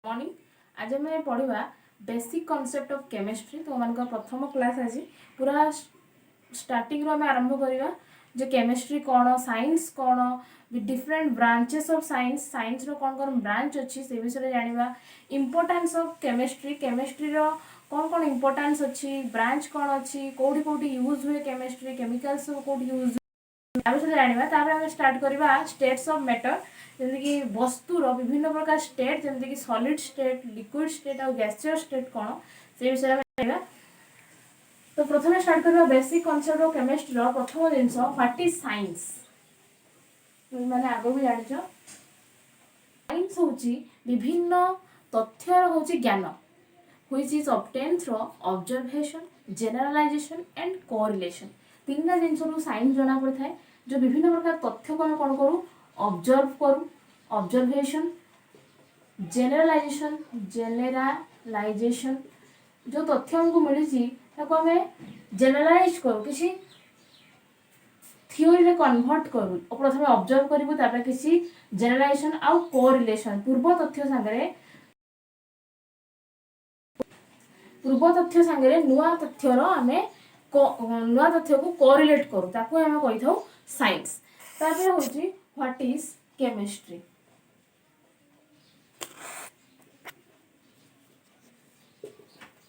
Morning आज आम पढ़ा बेसिक कॉन्सेप्ट ऑफ केमिस्ट्री। तो मान प्रथम क्लास आज पूरा स्टार्टिंग रो आम आरंभ करवा जो केमिस्ट्री कौन साइंस कौन different branches of science science रो कौन कौन ब्रांच अच्छी से विषय जाना इंपोर्टेंस ऑफ केमिस्ट्री केमिस्ट्री रो कौन कौन इंपोर्टेंस अच्छी ब्रांच कौन अच्छी कौटी कौटी यूज हुए केमिस्ट्री केमिकल्स कौटी यूज विषय जाना आम स्टार्ट करवा स्टेट्स ऑफ मैटर जमीक वस्तुर विभिन्न प्रकार स्टेट जमीक सॉलिड स्टेट लिक्विड स्टेट और गैसियस स्टेट कौन से विषय में जाना। तो प्रथम स्टार्ट करवा बेसिक कॉन्सेप्ट ऑफ केमिस्ट्री प्रथम जिनस व्हाट इज साइंस मैंने आग भी जान साइंस हूँ विभिन्न तथ्यर हूँ ज्ञान which is obtain through observation generalization and correlation तीन जिन साइंस जना पड़ता है जो विभिन्न प्रकार तथ्य को आम कौन करूँ ऑब्जर्व करूँ ऑब्जर्वेशन जेनेरालाइजेशन जो तथ्य हमको मिली आम जेनेरालाइज करूँ किसी थियोरी रे कन्वर्ट करूँ प्रथम ऑब्जर्व करूँ तापर किसी जेनेरालाइजेशन आउ कोरिलेशन पूर्व तथ्य सांगे नुआ तथ्यर आम नुआ तथ्य को कोरिलेट करूँ ताकू आम कही था साइंस। तापर हूँ what is chemistry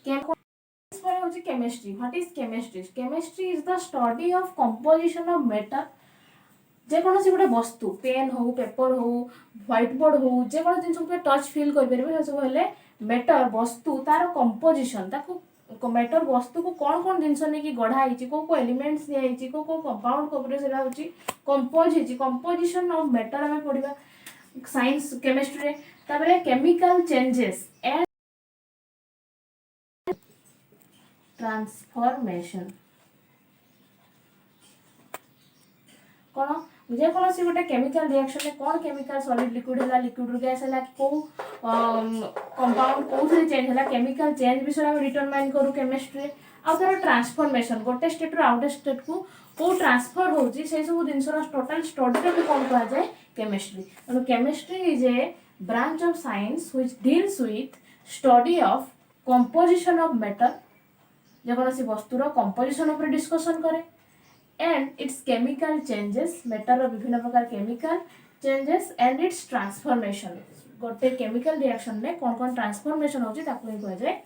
chemistry what is chemistry chemistry is the study of composition of matter जेकोसी गोटे वस्तु पेन हो पेपर हो व्हाइट बोर्ड हो जेकोसी जिन टच फील कर सब है मैटर वस्तु तार कंपोजिशन मैटर वस्तु को कौन कौन जिनस नहीं गढ़ाई कौ कौ एलिमेंट्स दिखाई कौ कौ कंपाउंड को कंपोज कंपोजिशन ऑफ मैटर आम पढ़ा साइंस केमिस्ट्री तापर केमिकल चेंजेस एंड ट्रांसफॉर्मेशन कौन जेकोसी गोटे केमिकल रिएक्शन में कौन केमिकल सॉलिड लिक्विड है लिक्विड गैस है कौ कंपाउंड कौन चेंज है केमिकल चेंज विषय में डिटरमाइन करूँ केमिस्ट्री आउ तार ट्रांसफॉर्मेशन गोटे स्टेट रू आउट स्टेट को कौ ट्रांसफर होची से सब जिन टोटल स्टडी को कौन कहा जाए केमिस्ट्री। तेणु chemistry is a branch of science which deals with study of composition of matter जेकोसी वस्तुर कंपोजिशन उपर डिस्कशन करे and its chemical changes matter विभिन्न प्रकार chemical changes and its transformation गोटे केमिकल रिएक्शन में कौन कौन ट्रांसफॉर्मेशन होची ताकू ही कहा जाए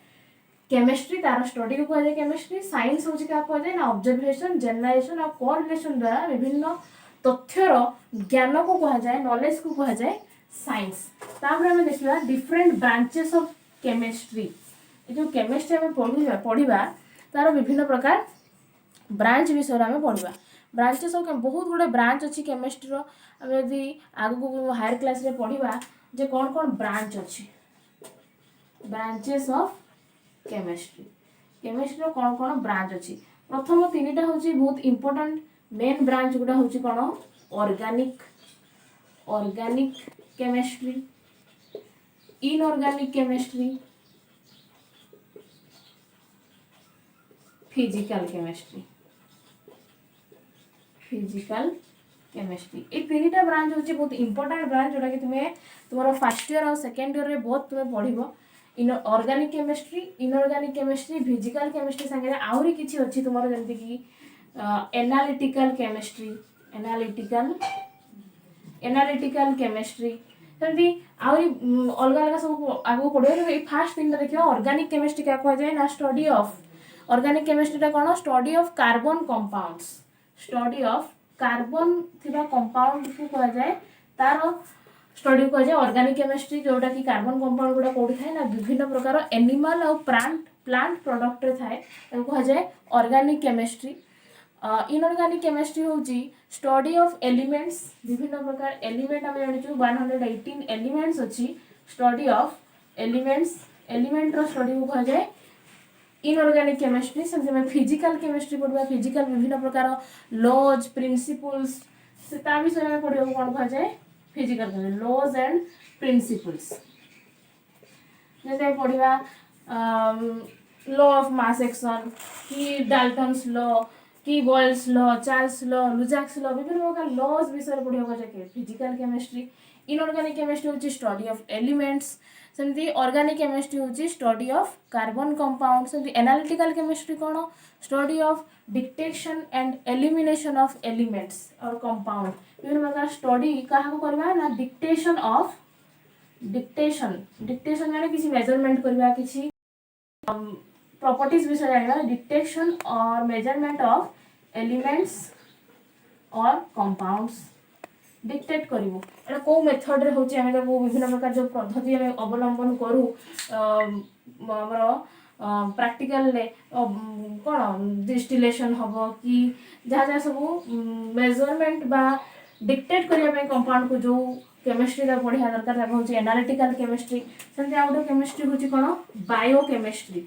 केमिस्ट्री तार स्टडी को कहा जाए केमिस्ट्री। साइंस होची क्या कहा जाए ना ऑब्जर्वेशन जनरलाइजेशन और कोरिलेशन द्वारा विभिन्न तथ्यर ज्ञान को कहा जाए नॉलेज को कहा जाए साइंस। तापर आम देखा डिफरेंट ब्रांचेस ऑफ केमिस्ट्री जो केमिस्ट्री आम पढ़ा तार विभिन्न प्रकार ब्रांच विषय आम पढ़ा ब्रांचेस ऑफ बहुत गुड़े ब्रांच अच्छी केमिस्ट्री आम यदि आगू हायर क्लास रे पढ़ा जे कौन कौन ब्रांच अच्छी ब्रांचेस ऑफ केमिस्ट्री केमिस्ट्री कौन कौन ब्रांच अच्छी प्रथम तीन टा हूँ बहुत इंपोर्टेंट मेन ब्रांच गुड़ा हूँ कौन organic organic chemistry inorganic chemistry physical chemistry physical chemistry ये तीन टा ब्रांच हूँ बहुत इंपोर्टेंट ब्रांच जोटा कि तुम्हें तुम फर्स्ट ईयर और सेकेंड ईयर में बहुत तुम्हें पढ़ इन organic chemistry inorganic chemistry physical chemistry सांगे आहरी किसी अच्छी तुम जमीक कि एनालिटिकल केमिस्ट्री एनालिटिकल केमिस्ट्री जमी आहरी अलग अलग सब आगू पढ़े फास्ट तीन देखिए ऑर्गेनिक केमिस्ट्री क्या कहा जाए ना स्टडी ऑफ ऑर्गेनिक केमिस्ट्री कौन study of carbon compounds study of carbon थिबा कंपाउंड को कहा जाए तार स्टडी को कहा जाए ऑर्गेनिक केमिस्ट्री जोटा कि कार्बन कंपाउंड गुड़ा कौटी थाए ना विभिन्न प्रकार एनिमल और प्लांट प्रोडक्ट थाए कहा जाए ऑर्गेनिक केमिस्ट्री। इनऑर्गेनिक केमिस्ट्री हूँ स्टडी ऑफ एलिमेंट्स विभिन्न प्रकार एलिमेंट आम जानी 118 एलिमेंट्स अच्छी स्टडी ऑफ एलिमेंट्स एलिमेंट रो स्टडी को कहा जाए इनऑर्गेनिक केमिस्ट्री। से फिजिकल केमिस्ट्री पढ़ा फिजिकल विभिन्न प्रकार लॉज प्रिंसिपल्स से विषय में पढ़ा कौन कहा जाए फिजिकल लॉज एंड प्रिंसिपल्स जैसे पढ़ा लॉ ऑफ मास एक्शन कि डाल्टन्स लॉ कि Boyle's law Charles law Lussac's law विभिन्न प्रकार लॉज विषय पढ़ा जाए फिजिकल केमिस्ट्री। इनऑर्गेनिक केमिस्ट्री हूँ स्टडी ऑफ एलिमेंट्स सेमती ऑर्गेनिक केमिस्ट्री होची स्टडी ऑफ कार्बन कंपाउंड सेमती एनालिटिकल केमिस्ट्री कोन study of detection and elimination of elements और कंपाउंड विभिन्न प्रकार स्टडी कहा करबा ना डिक्टेशन माने किसी मेजरमेंट करबा किसी प्रॉपर्टीज विषय जानिबा डिटेक्शन और मेजरमेंट ऑफ एलिमेंट्स और कंपाउंड्स डिक्टेट करूँ एटा कौ मेथड रे होची आमे तो विभिन्न प्रकार जो पद्धति आमे अवलंबन करू हमर प्रैक्टिकल ले कोन डिस्टिलेशन हबो कि जहाँ जहाँ सब मेजरमेंट बा डिक्टेट करिया पे कंपाउंड को जो केमिस्ट्री दा पढ़िया दरकार ता होची एनालिटिकल केमिस्ट्री सेंते आउट केमिस्ट्री होची कोन बायोकेमिस्ट्री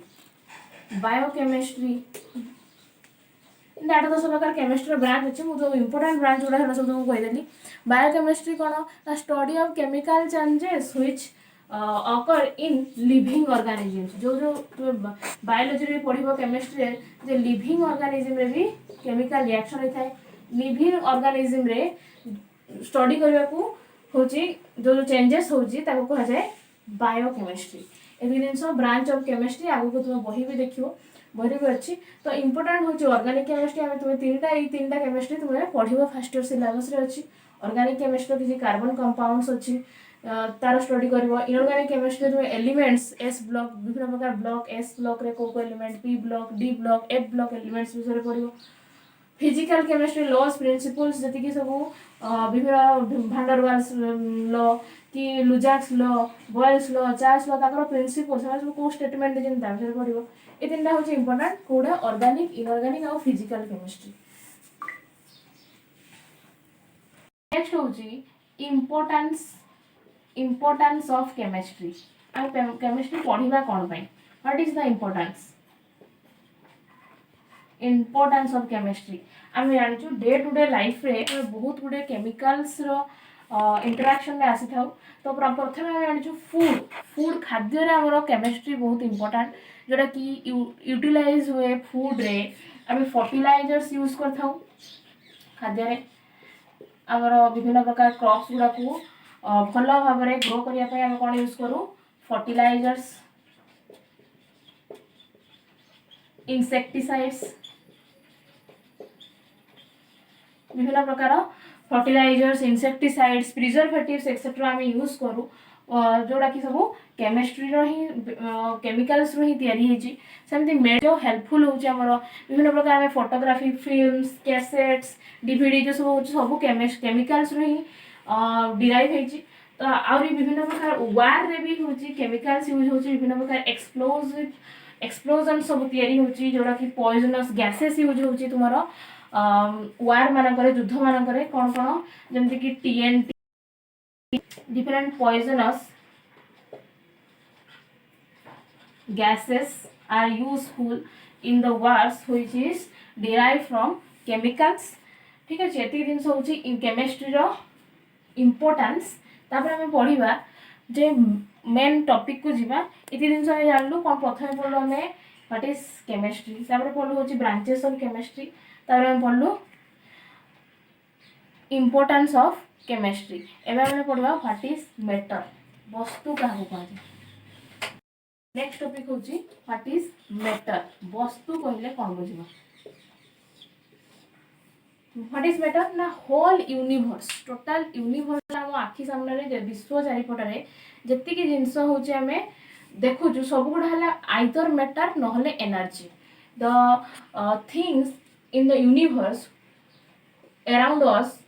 आठ 10 प्रकार केमिस्ट्री ब्रांच अच्छे मुझे इंपोर्टेंट ब्रांच गुड़ा सब कहीदेली बायोकेमिस्ट्री कौन ना study of chemical changes which occur in living organisms जो जो बायोलॉजी रे पढ़िबो केमिस्ट्री जे लिविंग ऑर्गेनिजम रे भी केमिकल रिएक्शन होता है लिविंग ऑर्गेनिजम रे स्टडी करबा को होची जो जो चेंजेस होची ताको कहा जाए biochemistry evidence of branch of chemistry आगु को तुम बही भी देखियो बही भी अच्छी तो इंपोर्टेंट होची ऑर्गेनिक केमिस्ट्री आमे तुम तीनटा केमिस्ट्री तुम पढ़िबो फर्स्ट ईयर सिलेबस रे अच्छी ऑर्गेनिक केमिस्ट्री किसी कार्बन कंपाउंड्स अच्छी तार स्टडी करबो इनऑर्गेनिक केमिस्ट्री तुम एलिमेंट्स एस ब्लॉक विभिन्न प्रकार ब्लॉक एस ब्लॉक रे को element p block d block f block elements विषय पढ़िबो फिजिकल केमिस्ट्री लॉज प्रिंसिपल्स जति कि सब विभिन्न भांडरवाल्स लॉ कि Lussac's law Boyle's law Charles law ताकर प्रिंसिपल्स सब को स्टेटमेंट देजन ता विषय पढ़िबो ए तीनटा होची इंपोर्टेंट कोडा ऑर्गेनिक इनऑर्गेनिक और फिजिकल केमिस्ट्री नेक्स्ट होची इम्पोर्टेंस ऑफ केमिस्ट्री आ केमिस्ट्री पढ़िबा कोन पई what is the importance of chemistry आम जानु डे टू डे लाइफ रे बहुत गुडे केमिकल्स रो इंटरेक्शन में आसी था तो प्रथम आम जानु फूड खाद्य रे हमरो केमिस्ट्री बहुत इंपोर्टेंट जोटा कि यूटिलाइज हुए फूड रे आम फर्टिलाइजर्स यूज कर था खाद्य रे हमरो विभिन्न प्रकार क्रॉप्स गुडा को भल भाव में ग्रो करिया पे हम कोन यूज करू फर्टिलाइजर्स इंसेक्टिसाइड्स विभिन्न प्रकार फर्टिलाइजर्स इंसेक्टिसाइड्स प्रिजर्वेटिव्स एक्सेट्रा आम यूज करूँ जोड़ा कि सब केमिस्ट्री ही केमिकल्स ही तैयारी होती सेमती मेजर हेल्पफुल होची हमर विभिन्न प्रकार में फोटोग्राफी फिल्म्स कैसेट्स डीवीडी जो सब केमिकल्स ही डिराइव होती तो आउरी विभिन्न प्रकार वार रे भी होची केमिकल्स यूज होची विभिन्न प्रकार एक्सप्लोजन सब तैयारी होची जोड़ा कि पॉइजनस गैसेस यूज होची तुमरो वार मानकर युद्ध मानकर कौन कौन जमती कि TNT different poisonous gases are useful in the wars which is derived from chemicals ठीक है एति दिन होची इन केमिस्ट्री रो इंपोर्टेंस तापर हम पढ़िबा जे मेन टॉपिक को जीवा एति दिन से जानलु कोन प्रथम पढ़लो हमें व्हाट इज केमिस्ट्री तापर पढ़लो होची ब्रांचेस ऑफ केमिस्ट्री तापर हम पढ़लो इंपोर्टेंस ऑफ केमिस्ट्री एबे हम पढ़वा व्हाट इज मैटर वस्तु काहू कहते नेक्स्ट टॉपिक होची व्हाट इज मैटर वस्तु कहले कोन बुझिबा व्हाट इज मैटर ना होल यूनिवर्स टोटल यूनिवर्स हम आखि सामने रे विश्व चारिपटरे जति कि जिंस होची हमें देखु जो सब गुड हला आइदर मैटर न हले energy the things in the universe around us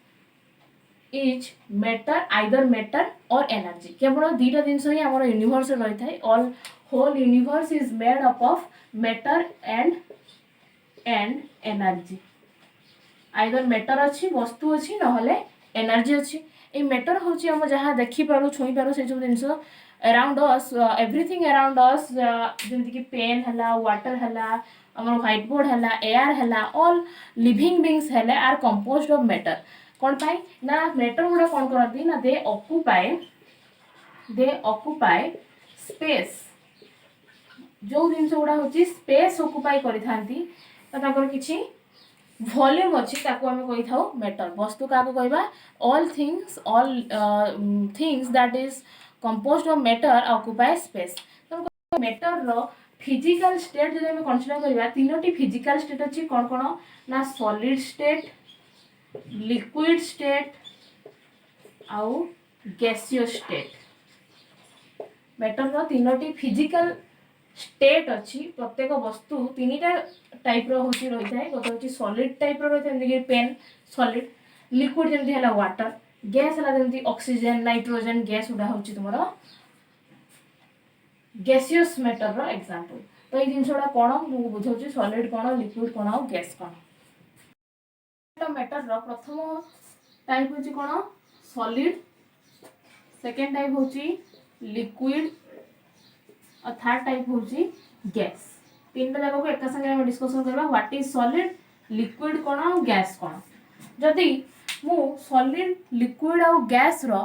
is matter either matter और एनर्जी केवल दुईटा जिनस ही आम यूनिवर्स रही है all whole universe is made up of matter and energy either matter अच्छी वस्तु अच्छी ना एनर्जी अच्छी ये मैटर हूँ आम जहाँ देखिपारू छुई पारू से सब जिन around us everything around us जमीक कि पेन है वाटर है आम व्हाइट बोर्ड है एयर है ऑल लिविंग बींग्स है आर कंपोज्ड ऑफ मैटर कौन पाई ना मैटर गुड़ा कौन करती ना दे ऑक्युपाई स्पेस जो जिन गुड़ा हूँ स्पेस ऑक्युपाई कर किसी वॉल्यूम अच्छी ताको आम कही था मैटर वस्तु क्या कहवा all things that is composed of matter occupy space. तो matter रो physical state जब हमें consider करिबा तीनोटी physical state अछि कोन कोन ना solid state, liquid state आउ gaseous state. matter रो तीनोटी physical state अछि प्रत्येक वस्तु तीनटा टाइप रो होची रही थाए गोटे होची सॉलिड टाइप रो रही थाए पेन सॉलिड लिक्विड जेमति हला वाटर गैस हला जेमति ऑक्सीजन नाइट्रोजन गैस उडा होची तुमरो गैसियस मैटर रो एग्जांपल. तो এই জিনিসটা কোন মু বুঝাউছি সলিড কোন লিকুইড কোন আর গ্যাস কোন. তো ম্যাটার रो प्रथम टाइप होची कोन सॉलिड सेकंड टाइप होची लिक्विड और थर्ड टाइप होची गैस. तीनटा जाक को एका संगे हम डिस्कशन करबा व्हाट इज सॉलिड लिक्विड कोन और गैस कोन. जदी मु सॉलिड लिक्विड और गैस रो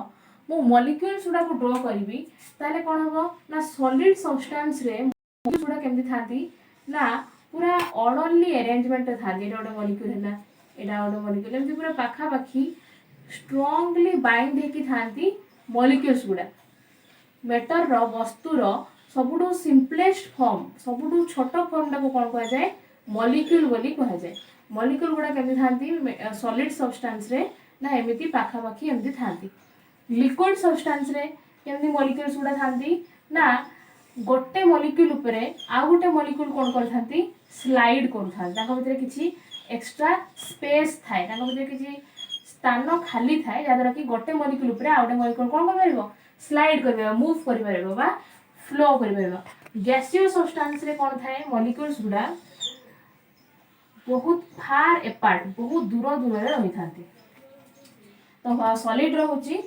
मु मॉलिक्यूल्स गुडा को ड्रॉ करबी ताले कोन होबो ना सॉलिड सब्सटेंस रे मॉलिक्यूल्स गुडा केमति थाती ना पूरा ऑर्डरली अरेंजमेंट थाती. एटा ओडे मॉलिक्यूल हैला एटा ओडे मॉलिक्यूल एमति पूरा पाखा पाखी स्ट्रांगली बाइंड हेकी थाती मॉलिक्यूल्स गुडा. मैटर रो वस्तु रो सबुठु सिंपलेस्ट फॉर्म सबुठु छोट फॉर्म टाको कोन कहा जाय मॉलिक्यूल बोली कहा जाय. मॉलिक्यूल गुडा केमति थांती सॉलिड सब्सटेंस रे ना एमिति पाखा पाखी एमिति थांती. लिक्विड सब्सटेंस रे केमति मॉलिक्यूल्स गुडा थांती ना गोटे मॉलिक्यूल ऊपरे आ गोटे मॉलिक्यूल कोन कर थांती स्लाइड कर थांती. ताको भितरे किछि एक्स्ट्रा स्पेस थाए ताको भितरे किछि स्थान खाली थाए जादरा कि गोटे मॉलिक्यूल ऊपरे आ गोटे मॉलिक्यूल कोन कर परबो स्लाइड कर परबो मूव कर परबो बा फ्लो कर परबो. गैसियस सब्सटेंस रे कोन थाए मॉलिक्यूल्स गुडा बहुत फार एपार्ट बहुत दूर दूर रे रही थांती. तो सॉलिड रो होची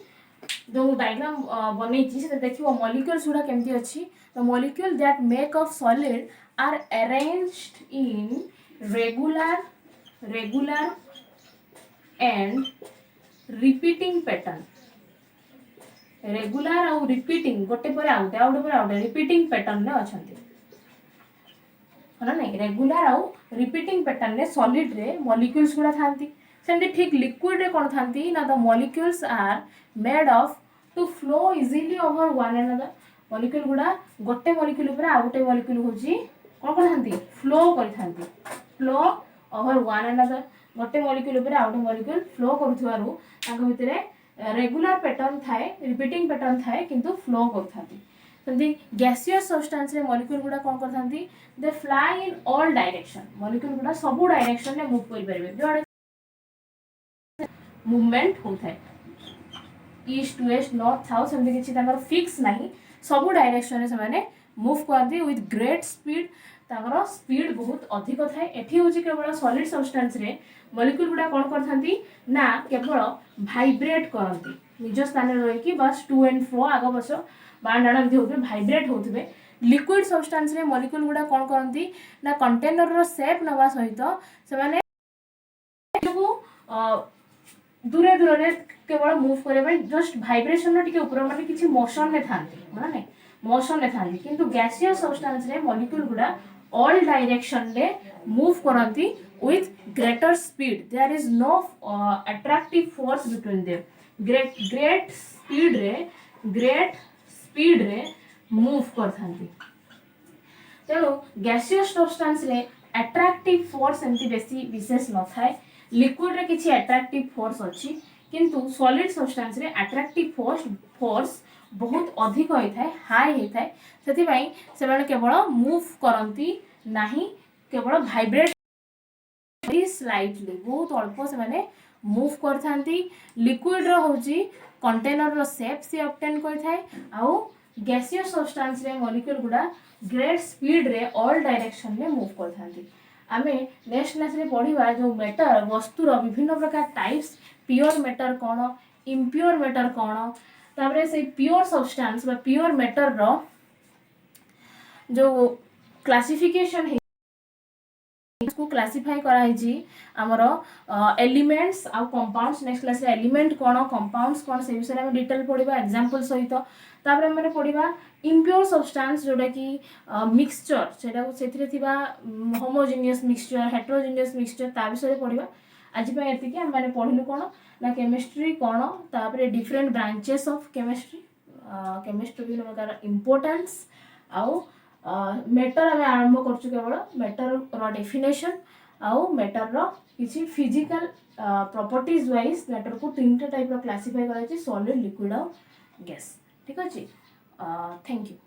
जो डायग्राम बनै छी से देखिबो मॉलिक्यूल्स गुडा केमति अछि. तो molecule that make of solid are arranged in regular and repeating pattern. Regular और रिपीटिंग गोटे पर आउटे रिपीटिंग पैटर्न रे अछंती ना नहीं रेगुलर और रिपीटिंग पैटर्न रे सॉलिड रे मॉलिक्यूल्स गुडा थांती. सेमती ठीक लिक्विड रे कोन थांती ना the molecules are made of to flow easily over one another. Molecule गुडा गोटे मॉलिक्यूल ऊपर आ गोटे मॉलिक्यूल होची कोन कोन थांती फ्लो करि थांती फ्लो ओवर वन अनदर. गोटे मॉलिक्यूल ऊपर आ गोटे मॉलिक्यूल फ्लो करूथवारु ताको भितरे रेगुलर पैटर्न थाए रिपीटिंग पैटर्न थाए किंतु फ्लो करथाती. सेमती गैसियस सब्सटेंस रे मॉलिक्यूल गुडा कोन करथांती they fly in all direction. Molecule गुडा सबु डायरेक्शन रे मूव करि परबे जो मूवमेंट होथाय ईस्ट वेस्ट नॉर्थ साउथ सेमती किछि तांगर फिक्स नाही सबु डायरेक्शन रे से माने मूव करती विथ ग्रेट स्पीड. तांगर स्पीड बहुत अधिक थाए. एठी होची केवल सॉलिड सब्सटेंस रे मॉलिक्यूल गुडा कोन करथांती ना केवल भाइब्रेट करंती निज स्थान रे रही कि बस टू एंड फ्रो आगो बस बांडाणा एमती होते भाइब्रेट होते. लिक्विड सब्सटेंस रे मॉलिक्यूल गुडा कोन करंती ना कंटेनर रो शेप नवा सहित से माने दूरे दूर रे केवल मूव करे जस्ट भाइब्रेशन टिके ऊपर माने किछि मोशन में थांती माने मोशन में थांती. किंतु गैसियस सब्सटेंस रे मॉलिक्यूल गुडा ऑल डायरेक्शन रे move करंती with greater speed. There is no attractive force between them. Great speed रे move करथांती. तेणु गैसियस सब्सटेंस रे अट्रैक्टिव फोर्स एमती बेसी विशेष न थाए. लिक्विड रे किछि अट्रैक्टिव फोर्स अछि किंतु सॉलिड सब्सटेंस रे अट्रैक्टिव फोर्स बहुत अधिक होई थाए हाई होई थाए. सेति पई से माने केवल मूव करंती नाही केवल भाइब्रेट स्लाइटली बहुत अल्प से माने मूव करथांती. लिक्विड रो होची कंटेनर रो शेप से ऑब्टेन करथाय आउ गैसियस सब्सटेंस रे मॉलिक्यूल गुडा ग्रेट स्पीड रे ऑल डायरेक्शन में मूव करथांती. आमे नेक्स्ट क्लास रे पढिबा जो मैटर वस्तु रो विभिन्न प्रकार टाइप्स प्योर मैटर कोन इम्प्योर मैटर कोन ताबरे से प्योर सब्सटेंस बा प्योर मैटर रो जो क्लासिफिकेशन है को क्लासिफाई करा हिची हमरो एलिमेंट्स आ कंपाउंड्स. नेक्स्ट क्लास रे एलिमेंट कोन कंपाउंड्स कोन से विषय हम डिटेल पढिबा एग्जांपल सहित. ताबरे हम पढिबा इम्प्योर सब्सटेंस जोडा कि मिक्सचर सेटा सेथिरे थिबा होमोजेनियस मिक्सचर हेटेरोजेनियस मिक्सचर ता विषय पढिबा. आज पे एतिके हम माने पढिलु कोन ना केमिस्ट्री कोन ताबरे different branches of chemistry chemistry विभिन्न प्रकार इम्पोर्टेंस आउ मैटर आम आरंभ करछु केवल मैटर डेफिनेशन आउ मैटर रो किसी फिजिकल प्रॉपर्टीज वाइज मैटर को तीन टाइप रो क्लासिफाई कराई सॉलिड लिक्विड और गैस। ठीक अच्छे, थैंक यू।